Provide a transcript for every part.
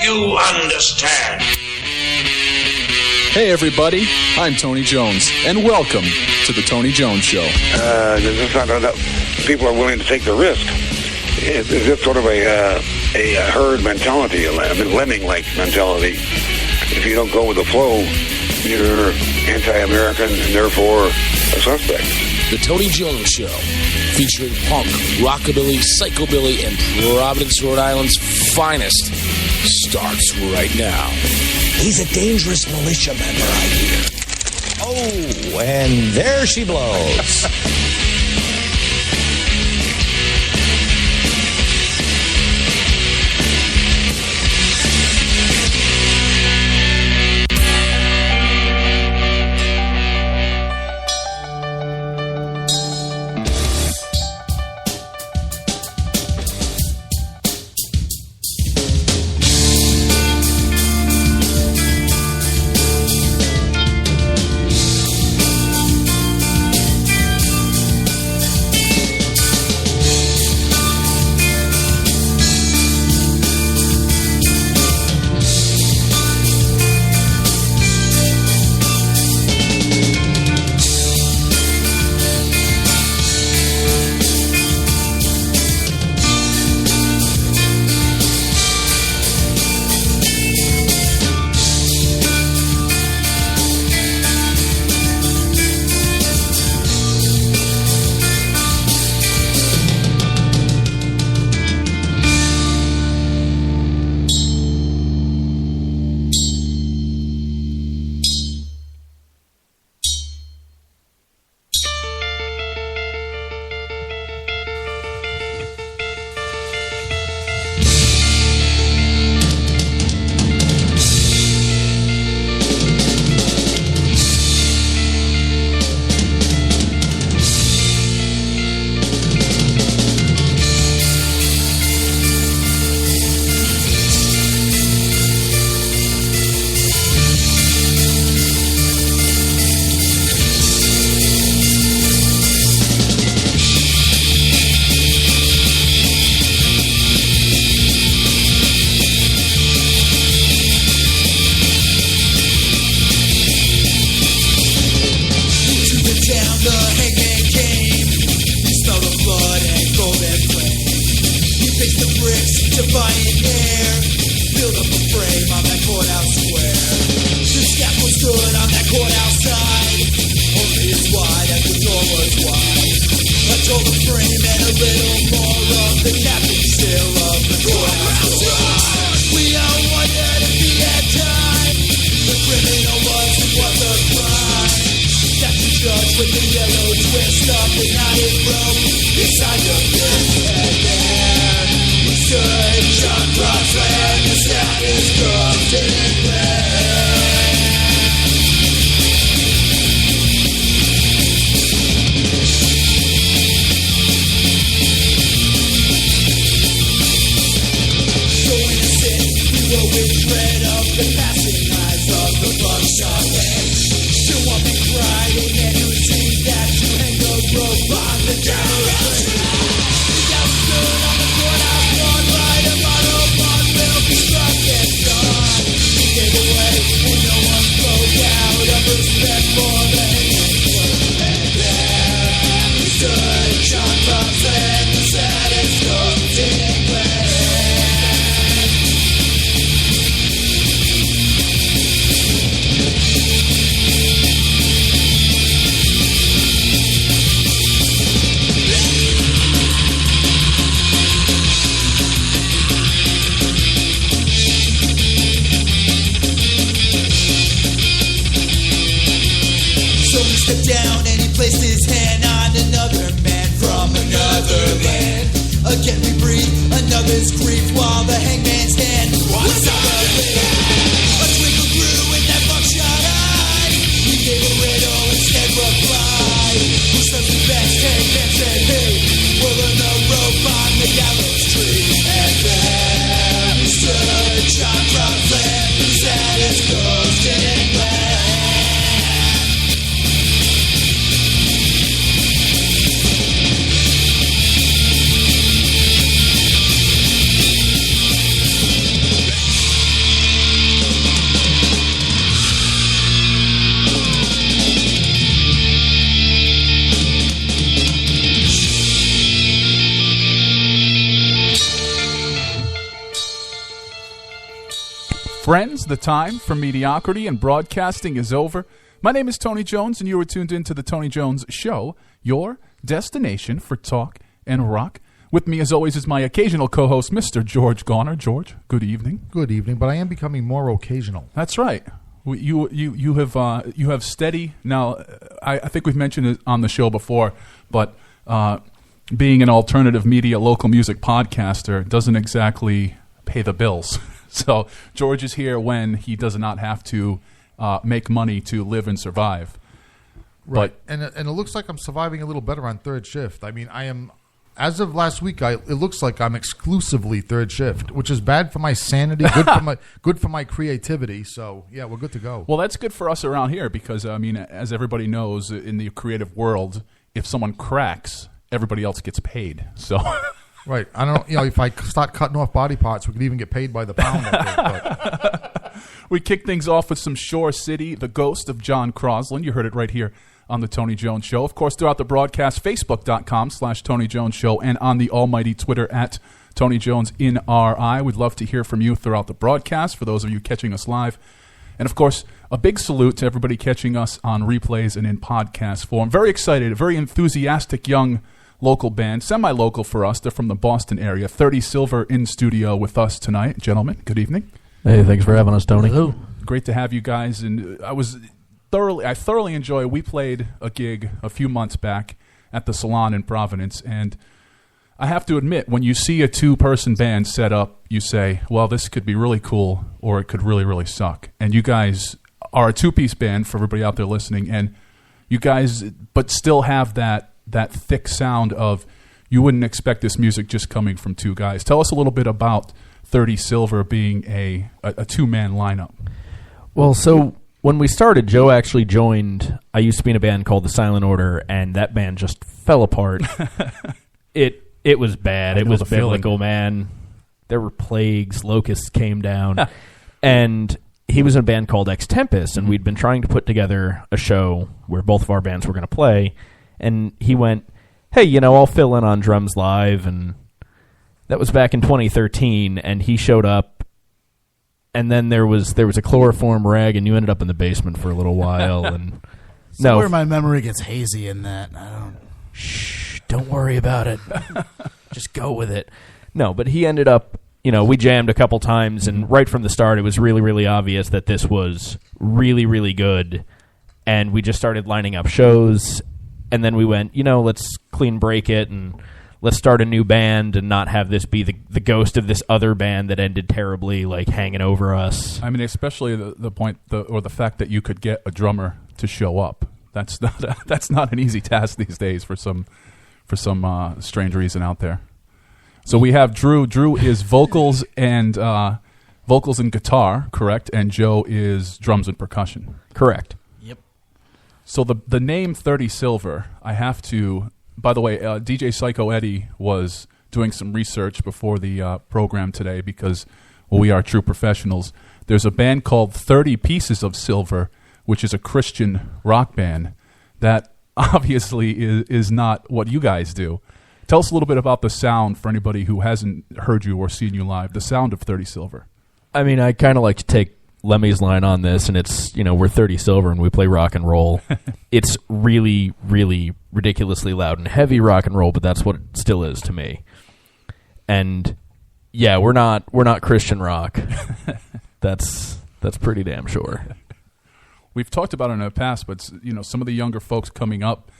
you understand? Hey everybody, I'm Tony Jones, and welcome to the Tony Jones Show. There's just not enough people are willing to take the risk. It's just sort of a herd mentality, a lemming-like mentality. If you don't go with the flow, you're anti-American and therefore a suspect. The Tony Jones Show, featuring punk, rockabilly, psychobilly, and Providence, Rhode Island's finest, starts right now. He's a dangerous militia member, I hear. Oh, and there she blows. Friends, the time for mediocrity and broadcasting is over. My name is Tony Jones, and you are tuned in to The Tony Jones Show, your destination for talk and rock. With me, as always, is my occasional co-host, Mr. George Garner. George, good evening. Good evening, but I am becoming more occasional. That's right. You have steady. Now, I think we've mentioned it on the show before, but being an alternative media local music podcaster doesn't exactly pay the bills. So George is here when he does not have to make money to live and survive. Right, and it looks like I'm surviving a little better on third shift. I mean, I am, as of last week, it looks like I'm exclusively third shift, which is bad for my sanity, good for my creativity. So yeah, we're good to go. Well, that's good for us around here because I mean, as everybody knows, in the creative world, if someone cracks, everybody else gets paid. So. Right. I don't know, if I start cutting off body parts, we could even get paid by the pound. I think, but. We kick things off with some Shore City, The Ghost of John Crosland. You heard it right here on The Tony Jones Show. Of course, throughout the broadcast, Facebook.com/Tony Jones Show and on the almighty Twitter at Tony Jones in RI. We'd love to hear from you throughout the broadcast for those of you catching us live. And, of course, a big salute to everybody catching us on replays and in podcast form. Very excited, a very enthusiastic young local band, semi-local for us. They're from the Boston area. 30 Silver in studio with us tonight. Gentlemen, good evening. Hey, thanks for having us, Tony. Hello. Great to have you guys. And I thoroughly enjoy. We played a gig a few months back at the Salon in Providence, and I have to admit, when you see a two-person band set up, you say, well, this could be really cool, or it could really, really suck. And you guys are a two-piece band for everybody out there listening, and you guys, but still have that thick sound of you wouldn't expect this music just coming from two guys. Tell us a little bit about 30 Silver being a two-man lineup. Well, so when we started, Joe actually joined. I used to be in a band called The Silent Order, and that band just fell apart. It was bad. It was biblical, man. There were plagues. Locusts came down. And he was in a band called Ex Tempest, and we'd been trying to put together a show where both of our bands were going to play. And he went, hey, I'll fill in on drums live. And that was back in 2013. And he showed up. And then there was a chloroform rag, and you ended up in the basement for a little while. And somewhere my memory gets hazy in that. Shh, don't worry about it. Just go with it. No, but he ended up, we jammed a couple times. And right from the start, it was really, really obvious that this was really, really good. And we just started lining up shows. And then we went, let's clean break it and let's start a new band and not have this be the ghost of this other band that ended terribly, like hanging over us. I mean, especially the point or the fact that you could get a drummer to show up. That's not an easy task these days for some strange reason out there. So we have Drew. Drew is vocals and guitar, correct? And Joe is drums and percussion. Correct. So the name 30 Silver, I have to, by the way, DJ Psycho Eddie was doing some research before the program today because we are true professionals. There's a band called 30 Pieces of Silver, which is a Christian rock band that obviously is not what you guys do. Tell us a little bit about the sound for anybody who hasn't heard you or seen you live, the sound of 30 Silver. I mean, I kind of like to take Lemmy's line on this, and it's, we're 30 Silver and we play rock and roll. It's really, really ridiculously loud and heavy rock and roll, but that's what it still is to me. And yeah, we're not Christian rock. That's pretty damn sure. We've talked about it in the past, but some of the younger folks coming up,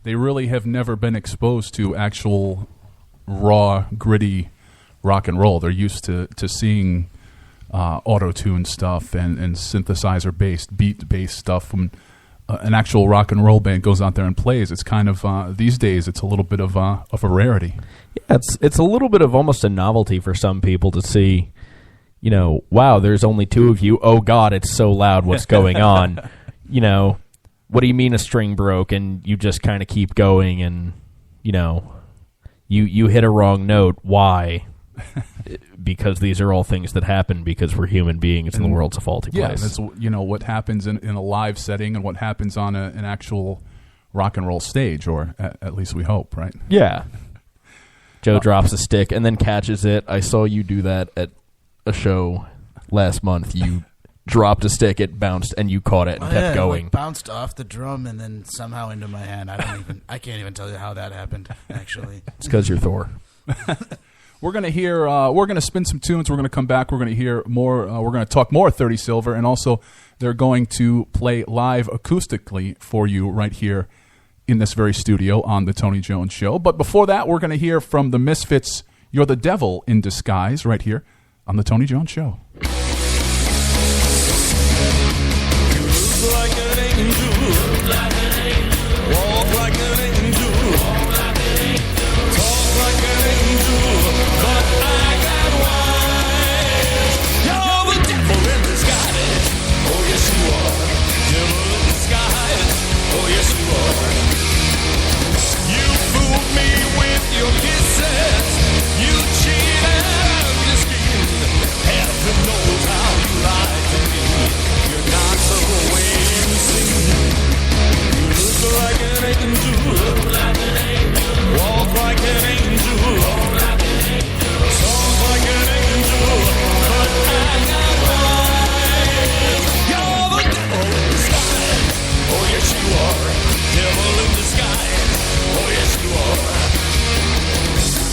they really have never been exposed to actual raw, gritty rock and roll. They're used to seeing auto-tune stuff and synthesizer-based, beat-based stuff. When an actual rock and roll band goes out there and plays, it's kind of, these days, it's a little bit of a rarity. Yeah, it's a little bit of almost a novelty for some people to see, wow, there's only two of you. Oh, God, it's so loud. What's going on? What do you mean a string broke? And you just kind of keep going and, you hit a wrong note. Why? Because these are all things that happen because we're human beings and the world's a faulty place. Yeah, that's what happens in a live setting and what happens on an actual rock and roll stage, or at least we hope, right? Yeah. Joe drops a stick and then catches it. I saw you do that at a show last month. You dropped a stick, it bounced, and you caught it and kept going. It bounced off the drum and then somehow into my hand. I can't even tell you how that happened. Actually, it's because you're Thor. We're going to hear, we're going to spin some tunes. We're going to come back. We're going to hear more. We're going to talk more 30 Silver. And also, they're going to play live acoustically for you right here in this very studio on The Tony Jones Show. But before that, we're going to hear from the Misfits, You're the Devil in Disguise, right here on The Tony Jones Show. You look like an angel. Walk like an angel. Talk like an angel. But I got wise. You're the devil in disguise. Oh, yes, you are. Devil in disguise. Oh, yes, you are. You fooled me with your kisses. You cheated. You schemed. Heaven knows how you lied to me. You're not the way you seem. You look like an angel. Walk like an angel. Talk like an angel. But I got wise. You're the devil in disguise. Oh, yes, you are. Devil in disguise. Oh, yes, you are.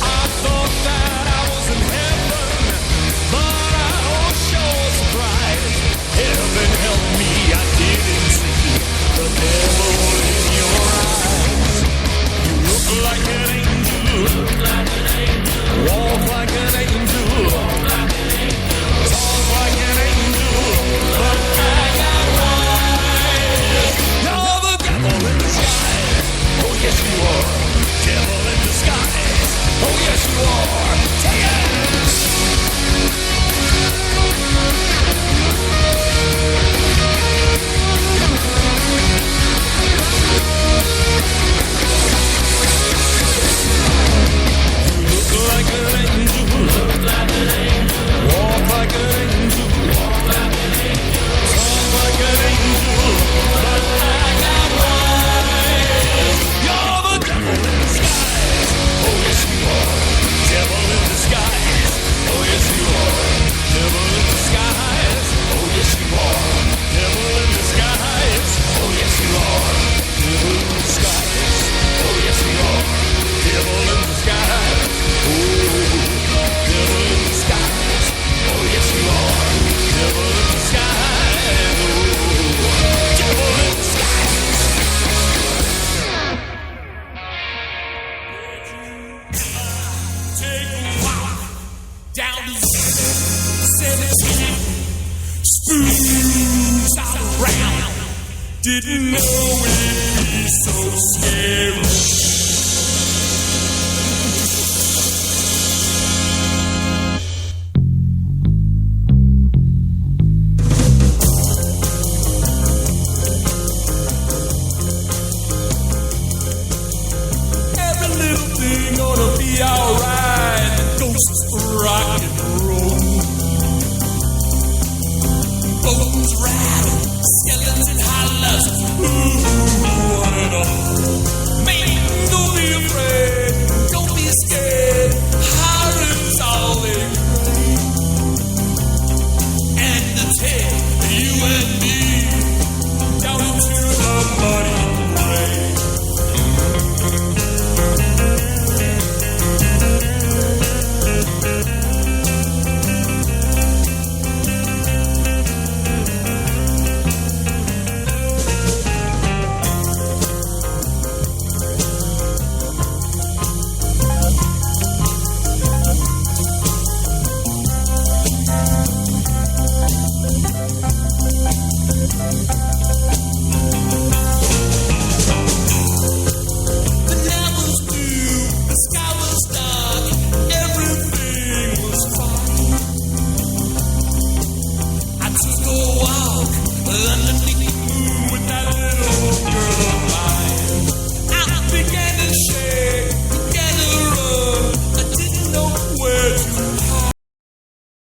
I thought that I was in heaven, but I was sure surprised. Heaven help me, I didn't see the devil in your eyes. You look like an angel. Walk like an angel. Talk like an angel. But I got wise. You're the devil in disguise. Oh, yes, you are. Devil in disguise. Oh, yes, you are. Take it! You look like an angel. Walk like an angel. Talk like an angel. But I got wise. You're the devil in disguise. Oh, yes, you are. Devil in disguise. Oh, yes, you are. Devil in disguise. Oh, yes, you are. Devil in disguise. Oh, yes, you are. Devil in disguise. Oh, yes, you are. Devil in disguise. Oh, devil in disguise. Oh, yes, you are. Devil in disguise. Oh, devil in disguise. Take a walk down the 17 spoons all around. Didn't know it'd be so scary. Every little thing gonna be alright. Ghosts rock and roll. Bones rattle.